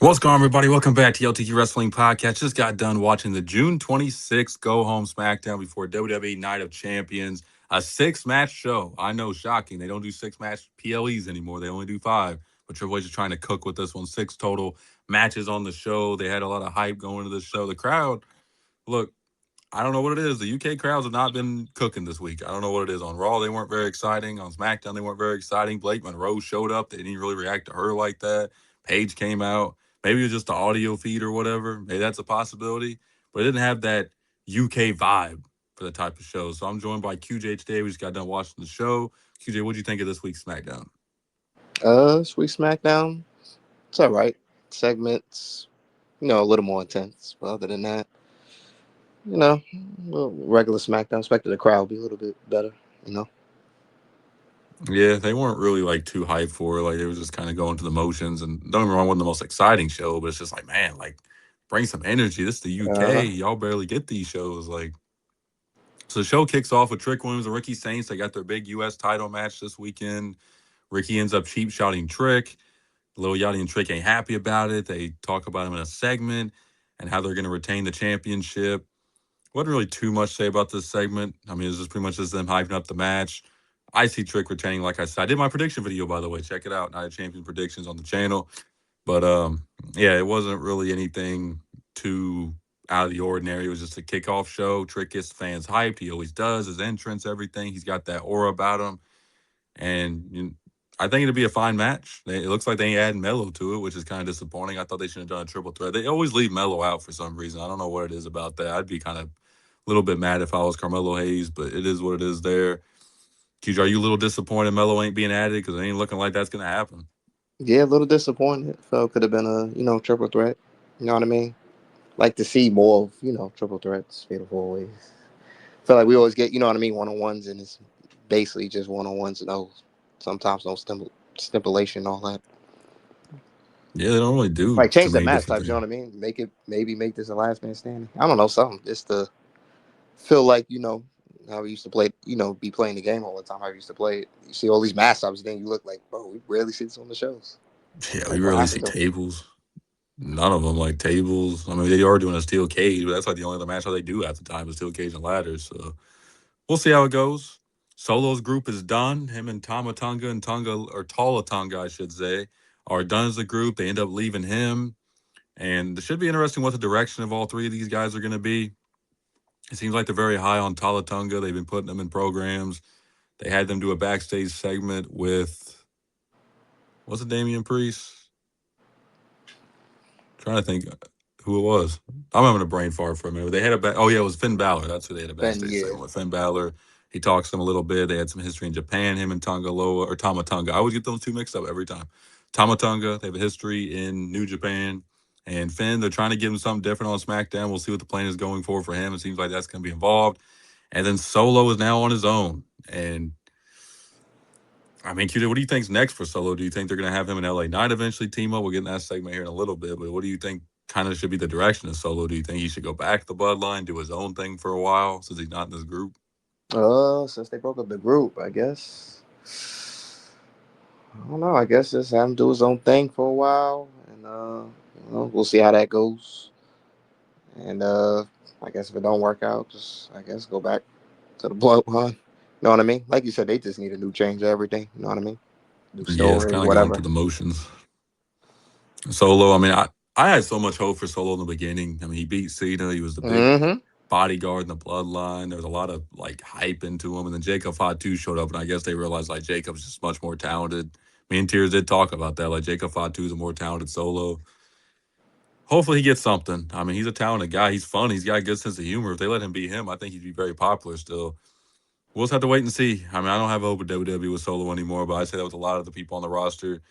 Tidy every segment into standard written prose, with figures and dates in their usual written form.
What's going on, everybody? Welcome back to the LTQ Wrestling Podcast. Just got done watching the June 26th Go Home Smackdown before WWE Night of Champions. A six-match show. I know, shocking. They don't do six-match PLEs anymore. They only do five. But Triple H is trying to cook with this one. Six total matches on the show. They had a lot of hype going into the show. The crowd, look, I don't know what it is. The UK crowds have not been cooking this week. I don't know what it is. On Raw, they weren't very exciting. On SmackDown, they weren't very exciting. Blake Monroe showed up. They didn't really react to her like that. Paige came out. Maybe it was just the audio feed or whatever. Maybe that's a possibility. But it didn't have that UK vibe for the type of show. So I'm joined by QJ today. We just got done watching the show. QJ, what do you think of this week's SmackDown? Sweet SmackDown. It's all right. Segments, a little more intense. But other than that, regular SmackDown. Expected the crowd be a little bit better. You know. Yeah, they weren't really like too hyped for it. Like they was just kind of going through the motions. And don't get me wrong, it wasn't the most exciting show, but it's just like, man, like bring some energy. This is the UK. Uh huh. Y'all barely get these shows. Like, so the show kicks off with Trick Williams and Ricky Saints. They got their big US title match this weekend. Ricky ends up cheap shouting Trick. Lil Yachty and Trick ain't happy about it. They talk about him in a segment and how they're going to retain the championship. Wasn't really too much to say about this segment. I mean, it's just pretty much just them hyping up the match. I see Trick retaining, like I said. I did my prediction video, by the way. Check it out. Night of Champion predictions on the channel. But yeah, it wasn't really anything too out of the ordinary. It was just a kickoff show. Trick gets fans hyped. He always does. His entrance, everything. He's got that aura about him. And I think it'll be a fine match. It looks like they ain't adding Mello to it, which is kind of disappointing. I thought they should have done a triple threat. They always leave Mello out for some reason. I don't know what it is about that. I'd be kind of a little bit mad if I was Carmelo Hayes, but it is what it is there. QJ, are you a little disappointed Mello ain't being added? Because it ain't looking like that's going to happen. Yeah, a little disappointed. Felt could have been a triple threat. You know what I mean? Like to see more of triple threats, fatal four ways. Feel like we always get what I mean, one on ones, and it's basically just one on ones. No, sometimes no stipulation, all that. Yeah, they don't really do Like too change the many match different types, you know things. what I mean? Make this a last man standing. I don't know, something. Just to feel like, how we used to play, be playing the game all the time. How we used to play it. You see all these matchups, then you look like, bro, we rarely see this on the shows. Yeah, we Like what rarely see happened to him? tables. None of them like tables. I mean, they are doing a steel cage, but that's like the only other match they do at the time is steel cage and ladders. So we'll see how it goes. Solo's group is done. Him and Tamatonga and Tonga, or Talatonga, I should say, are done as a group. They end up leaving him. And it should be interesting what the direction of all three of these guys are going to be. It seems like they're very high on Talatonga. They've been putting them in programs. They had them do a backstage segment with, what's it, Damian Priest? Trying to think who it was. I'm having a brain fart for a minute. They had oh yeah, it was Finn Balor. That's who they had a Then backstage yeah. segment with. Finn Balor. He talks to them a little bit. They had some history in Japan. Him and Tonga Loa or Tamatonga. I always get those two mixed up every time. Tamatonga. They have a history in New Japan. And Finn, they're trying to give him something different on SmackDown. We'll see what the plan is going for him. It seems like that's going to be involved. And then Solo is now on his own. And I mean, QJ, what do you think's next for Solo? Do you think they're going to have him in LA Knight eventually team up? We'll get in that segment here in a little bit, but what do you think kind of should be the direction of Solo? Do you think he should go back to the bloodline, do his own thing for a while since he's not in this group? Since they broke up the group, I guess. I don't know. I guess just have him do his own thing for a while, and we'll see how that goes. And I guess if it don't work out, just I guess go back to the bloodline. You know what I mean? Like you said, they just need a new change of everything. You know what I mean? New Yeah, it's story, kind of going through whatever. the motions. Solo, I mean, I had so much hope for Solo in the beginning. I mean, he beat Cena. He was the big Mm-hmm. bodyguard in the bloodline. There was a lot of like hype into him. And then Jacob Fatu showed up, and I guess they realized like Jacob's just much more talented. Me and Tears did talk about that. Like Jacob Fatu is a more talented Solo. Hopefully he gets something. I mean, he's a talented guy. He's fun. He's got a good sense of humor. If they let him be him, I think he'd be very popular still. We'll just have to wait and see. I mean, I don't have hope with WWE with Solo anymore, but I say that with a lot of the people on the roster.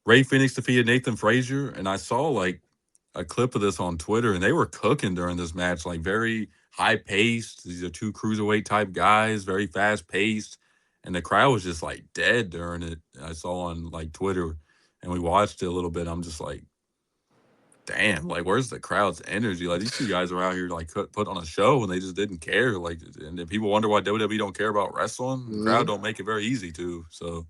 Ray Phoenix defeated Nathan Frazier, and I saw like a clip of this on Twitter, and they were cooking during this match, like very high paced. These are two cruiserweight type guys, very fast paced, and the crowd was just like dead during it. I saw on like Twitter, and we watched it a little bit. I'm just like, damn, like where's the crowd's energy? Like these two guys are out here like put on a show and they just didn't care. Like, and then people wonder why WWE don't care about wrestling. The crowd Mm-hmm. don't make it very easy to. So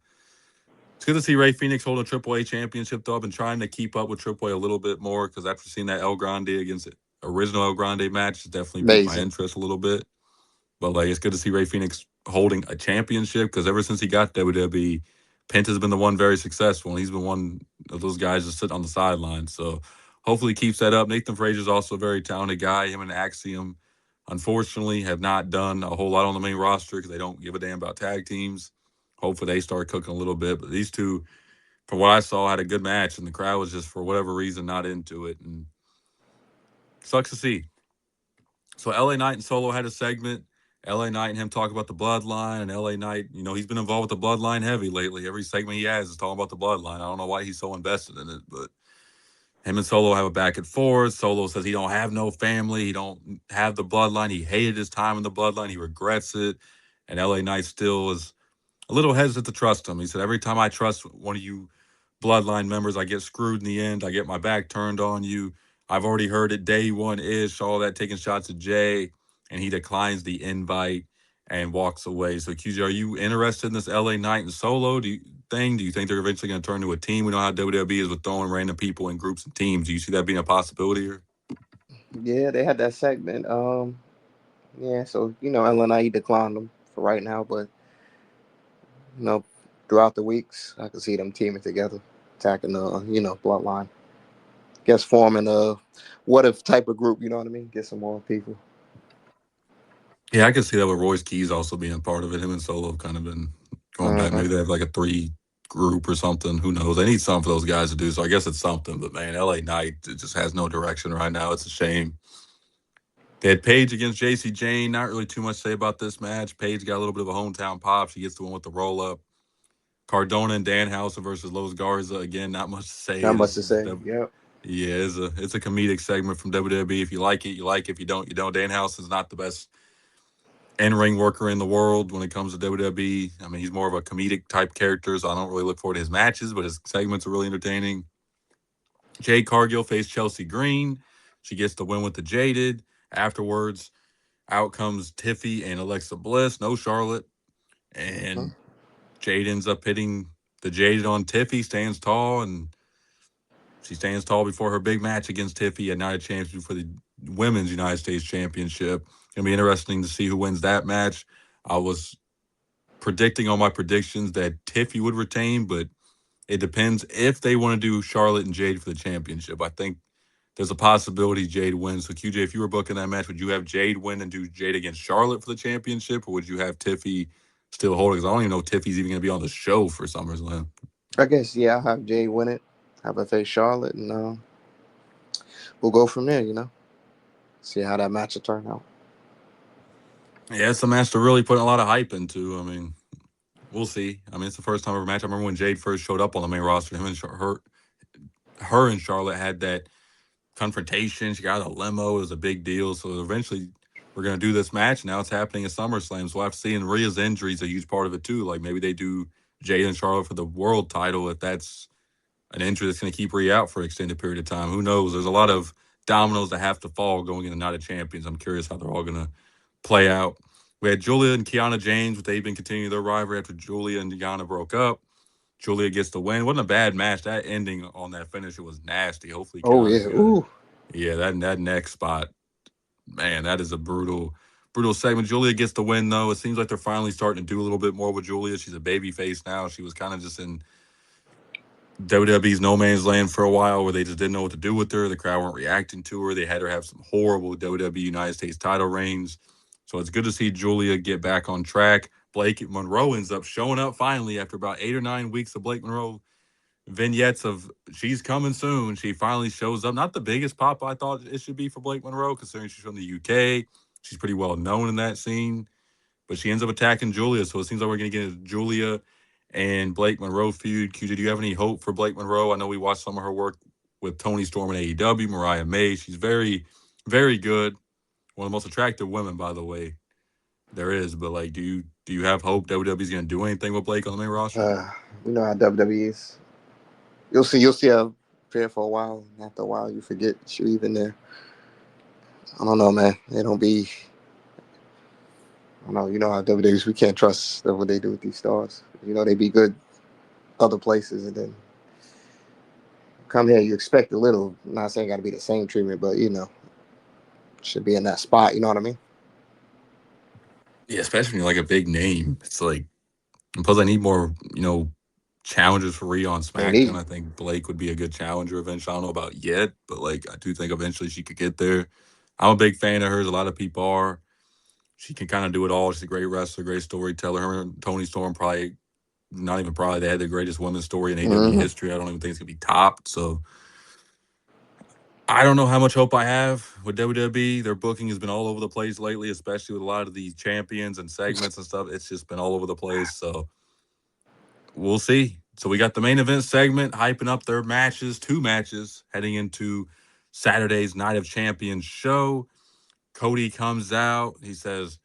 It's good to see Ray Phoenix holding a Triple A championship, though. I've been trying to keep up with Triple A a little bit more because after seeing that El Grande against the original El Grande match, it definitely piqued my Amazing. interest a little bit. But like, it's good to see Ray Phoenix holding a championship because ever since he got WWE, Penta's been the one very successful, and he's been one of those guys that sit on the sidelines. So hopefully, he keeps that up. Nathan Frazier's also a very talented guy. Him and Axiom, unfortunately, have not done a whole lot on the main roster because they don't give a damn about tag teams. Hopefully, they start cooking a little bit. But these two, from what I saw, had a good match, and the crowd was just for whatever reason not into it, and sucks to see. So LA Knight and Solo had a segment. LA Knight and him talk about the bloodline, and LA Knight, he's been involved with the bloodline heavy lately. Every segment he has is talking about the bloodline. I don't know why he's so invested in it, but him and Solo have a back and forth. Solo says he don't have no family, he don't have the bloodline. He hated his time in the bloodline. He regrets it, and LA Knight still is a little hesitant to trust him. He said every time I trust one of you bloodline members, I get screwed in the end. I get my back turned on you. I've already heard it day one ish, all that taking shots at Jay, and he declines the invite and walks away. So, QJ, are you interested in this LA Knight and Solo thing? Do you think they're eventually going to turn into a team? We know how WWE is with throwing random people in groups and teams. Do you see that being a possibility here? Yeah, they had that segment. Yeah, so LNI declined them for right now, but you know, throughout the weeks, I can see them teaming together, attacking the bloodline. Guess forming a what if type of group. You know what I mean? Get some more people. Yeah, I can see that with Royce Keys also being part of it. Him and Solo have kind of been going back. Uh-huh. Maybe they have like a three group or something. Who knows? They need something for those guys to do. So I guess it's something. But man, LA Knight it just has no direction right now. It's a shame. They had Paige against JC Jane. Not really too much to say about this match. Paige got a little bit of a hometown pop. She gets the one with the roll up. Cardona and Danhausen versus Los Garza. Again, not much to say. Not much This to is say. Yep. yeah, it's a comedic segment from WWE. If you like it, you like it. If you don't, you don't. Danhausen's not the best in-ring worker in the world when it comes to WWE. I mean, he's more of a comedic type character, so I don't really look forward to his matches, but his segments are really entertaining. Jade Cargill faced Chelsea Green. She gets the win with the Jaded. Afterwards, out comes Tiffy and Alexa Bliss. No Charlotte. Huh? And Jade ends up hitting the Jaded on Tiffy, stands tall, and she stands tall before her big match against Tiffy at Night of Champions for the Women's United States Championship. Gonna be interesting to see who wins that match. I was predicting on my predictions that Tiffy would retain, but it depends if they want to do Charlotte and Jade for the championship. I think there's a possibility Jade wins. So QJ, if you were booking that match, would you have Jade win and do Jade against Charlotte for the championship, or would you have Tiffy still holding? Because I don't even know if Tiffy's even going to be on the show for SummerSlam. I guess yeah. I'll have Jay win it. Have her face Charlotte, and we'll go from there. See how that match will turn out. Yeah, it's a match to really put a lot of hype into. I mean, we'll see. I mean, it's the first time ever match. I remember when Jade first showed up on the main roster. Him and her and Charlotte had that confrontation. She got out of a limo. It was a big deal. So eventually, we're gonna do this match. Now it's happening at SummerSlam. So we'll have to see. And Rhea's injury is a huge part of it too. Like maybe they do Jade and Charlotte for the world title if that's an injury that's gonna keep Rhea out for an extended period of time. Who knows? There's a lot of dominoes that have to fall going into Night of Champions. I'm curious how they're all gonna play out. We had Julia and Kiana James, but they've been continuing their rivalry after Julia and Kiana broke up. Julia gets the win. Wasn't a bad match. That ending on that finisher was nasty. Hopefully Oh Kiana's yeah. good. Ooh. Yeah, that next spot, man, that is a brutal segment. Julia gets the win though. It seems like they're finally starting to do a little bit more with Julia. She's a baby face now. She was kind of just in WWE's no man's land for a while where they just didn't know what to do with her. The crowd weren't reacting to her. They had her have some horrible WWE United States title reigns. So it's good to see Julia get back on track. Blake Monroe ends up showing up finally after about 8 or 9 weeks of Blake Monroe vignettes of she's coming soon. She finally shows up. Not the biggest pop I thought it should be for Blake Monroe, considering she's from the UK. She's pretty well known in that scene, but she ends up attacking Julia. So it seems like we're going to get a Julia and Blake Monroe feud. QJ, do you have any hope for Blake Monroe? I know we watched some of her work with Tony Storm in AEW, Mariah May. She's very, very good. One of the most attractive women, by the way, there is. But like, do you have hope WWE's going to do anything with Blake on the main roster? Uh, we know how WWE is. You'll see her appear for a while, and after a while, you forget you're even there. I don't know, man. They don't be. I don't know. You know how WWE is. We can't trust what they do with these stars. They be good other places, and then come here, you expect a little. I'm not saying got to be the same treatment, but should be in that spot. You know what I mean? Yeah, especially when you're like a big name. It's like, and plus I need more, challengers for Rhea on They SmackDown. need. I think Blake would be a good challenger eventually. I don't know about yet, but like I do think eventually she could get there. I'm a big fan of hers. A lot of people are. She can kind of do it all. She's a great wrestler, great storyteller. Her and Tony Storm probably not even probably they had the greatest women's story in AW Hmm. history. I don't even think it's gonna be topped. So I don't know how much hope I have with WWE. Their booking has been all over the place lately, especially with a lot of these champions and segments and stuff. It's just been all over the place. So we'll see. So we got the main event segment hyping up their matches, two matches heading into Saturday's Night of Champions show. Cody comes out. He says,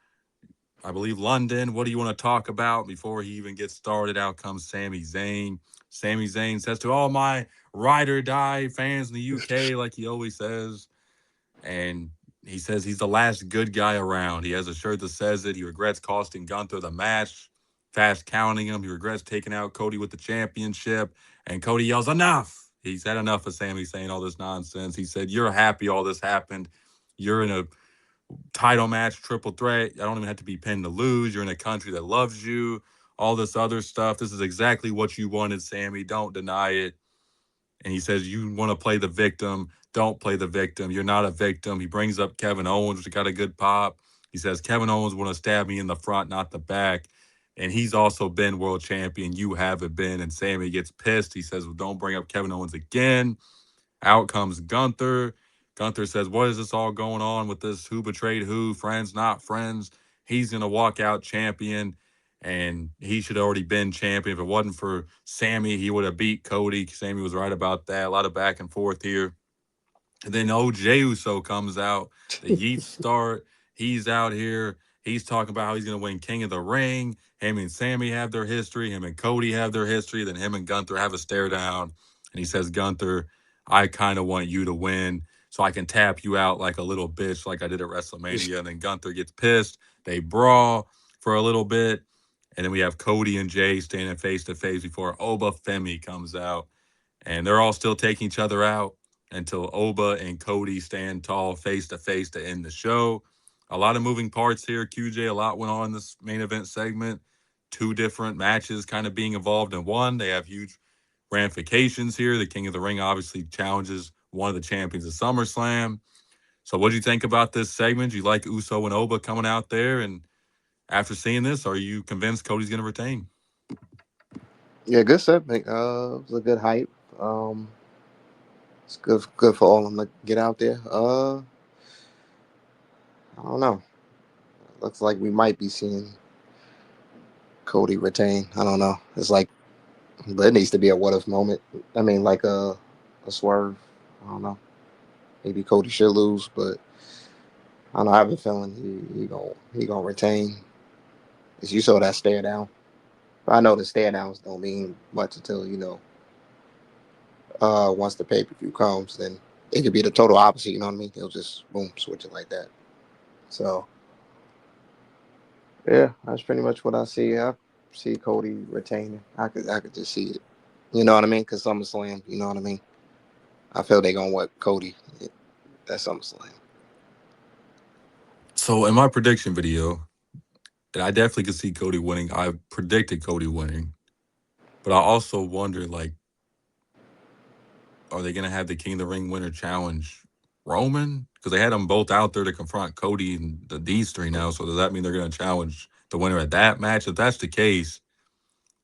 I believe London. What do you want to talk about? Before he even gets started, out comes Sami Zayn. Sami Zayn says to all my ride or die fans in the UK, like he always says, and he says he's the last good guy around. He has a shirt that says it. He regrets costing Gunther the match, fast counting him. He regrets taking out Cody with the championship. And Cody yells, enough. He's had enough of Sami saying all this nonsense. He said, you're happy all this happened. You're in a title match, triple threat. I don't even have to be pinned to lose. You're in a country that loves you. All this other stuff. This is exactly what you wanted, Sami. Don't deny it. And he says, you want to play the victim. Don't play the victim. You're not a victim. He brings up Kevin Owens, which got a good pop. He says, Kevin Owens want to stab me in the front, not the back. And he's also been world champion. You haven't been. And Sami gets pissed. He says, well, don't bring up Kevin Owens again. Out comes Gunther. Gunther says, what is this all going on with this? Who betrayed who? Friends, not friends. He's going to walk out champion, and he should have already been champion. If it wasn't for Sami, he would have beat Cody. Sami was right about that. A lot of back and forth here. And then OJ Uso comes out. The Yeets start. He's out here. He's talking about how he's going to win King of the Ring. Him and Sami have their history. Him and Cody have their history. Then him and Gunther have a stare down. And he says, Gunther, I kind of want you to win so I can tap you out like a little bitch like I did at WrestleMania. And then Gunther gets pissed. They brawl for a little bit. And then we have Cody and Jay standing face to face before Oba Femi comes out. And they're all still taking each other out until Oba and Cody stand tall face to end the show. A lot of moving parts here, QJ. A lot went on in this main event segment. Two different matches kind of being involved in one. They have huge ramifications here. The King of the Ring obviously challenges one of the champions of SummerSlam. So, what do you think about this segment? Do you like Uso and Oba coming out there? And after seeing this, are you convinced Cody's going to retain? Yeah, good segment. It was a good hype. Um, it's good for all of them to get out there. I don't know. Looks like we might be seeing Cody retain. I don't know. It's like, but it needs to be a what if moment. I mean, like a swerve. I don't know. Maybe Cody should lose, but I don't know. I have a feeling he gonna retain. As you saw that stare down. I know the stare downs don't mean much until once the pay per view comes, then it could be the total opposite. You know what I mean? He'll just boom switch it like that. So yeah, that's pretty much what I see. I see Cody retaining. I could just see it. You know what I mean? Because SummerSlam. You know what I mean? I feel they gonna what Cody. That's SummerSlam. So, in my prediction video, and I definitely could see Cody winning. I predicted Cody winning, but I also wonder, like, are they going to have the King of the Ring winner challenge Roman? Because they had them both out there to confront Cody and these three now. So does that mean they're going to challenge the winner at that match? If that's the case,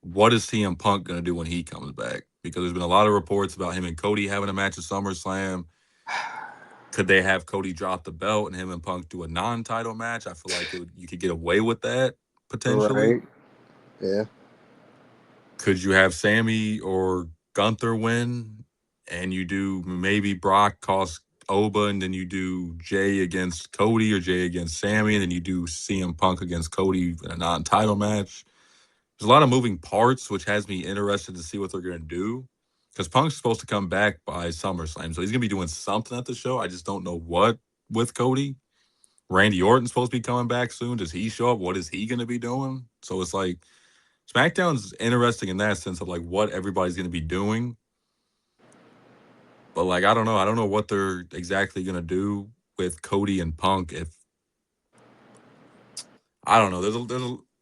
what is CM Punk going to do when he comes back? Because there's been a lot of reports about him and Cody having a match at SummerSlam. Could they have Cody drop the belt and him and Punk do a non-title match? I feel like you could get away with that potentially. Right. Yeah. Could you have Sammy or Gunther win, and you do maybe Brock cost Oba, and then you do Jay against Cody or Jay against Sammy, and then you do CM Punk against Cody in a non-title match? There's a lot of moving parts, which has me interested to see what they're going to do. Because Punk's supposed to come back by SummerSlam, so he's going to be doing something at the show. I just don't know what with Cody. Randy Orton's supposed to be coming back soon. Does he show up? What is he going to be doing? So it's like SmackDown's interesting in that sense of like what everybody's going to be doing. But like, I don't know. I don't know what they're exactly going to do with Cody and Punk. If I don't know, there's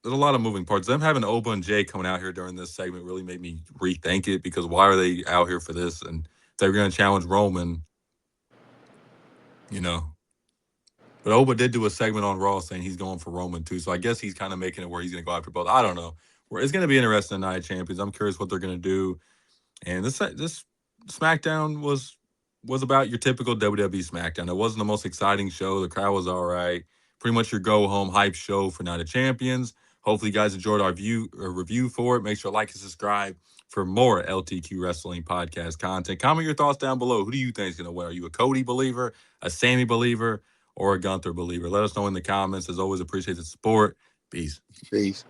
a lot of moving parts. Them having Oba and Jay coming out here during this segment really made me rethink it because why are they out here for this? And if they're going to challenge Roman, you know. But Oba did do a segment on Raw saying he's going for Roman too. So I guess he's kind of making it where he's going to go after both. I don't know. It's going to be interesting Night of Champions. I'm curious what they're going to do. And this SmackDown was about your typical WWE SmackDown. It wasn't the most exciting show. The crowd was all right. Pretty much your go home hype show for Night of Champions. Hopefully, you guys enjoyed our review for it. Make sure to like and subscribe for more LTQ Wrestling podcast content. Comment your thoughts down below. Who do you think is going to win? Are you a Cody believer, a Sammy believer, or a Gunther believer? Let us know in the comments. As always, appreciate the support. Peace. Peace.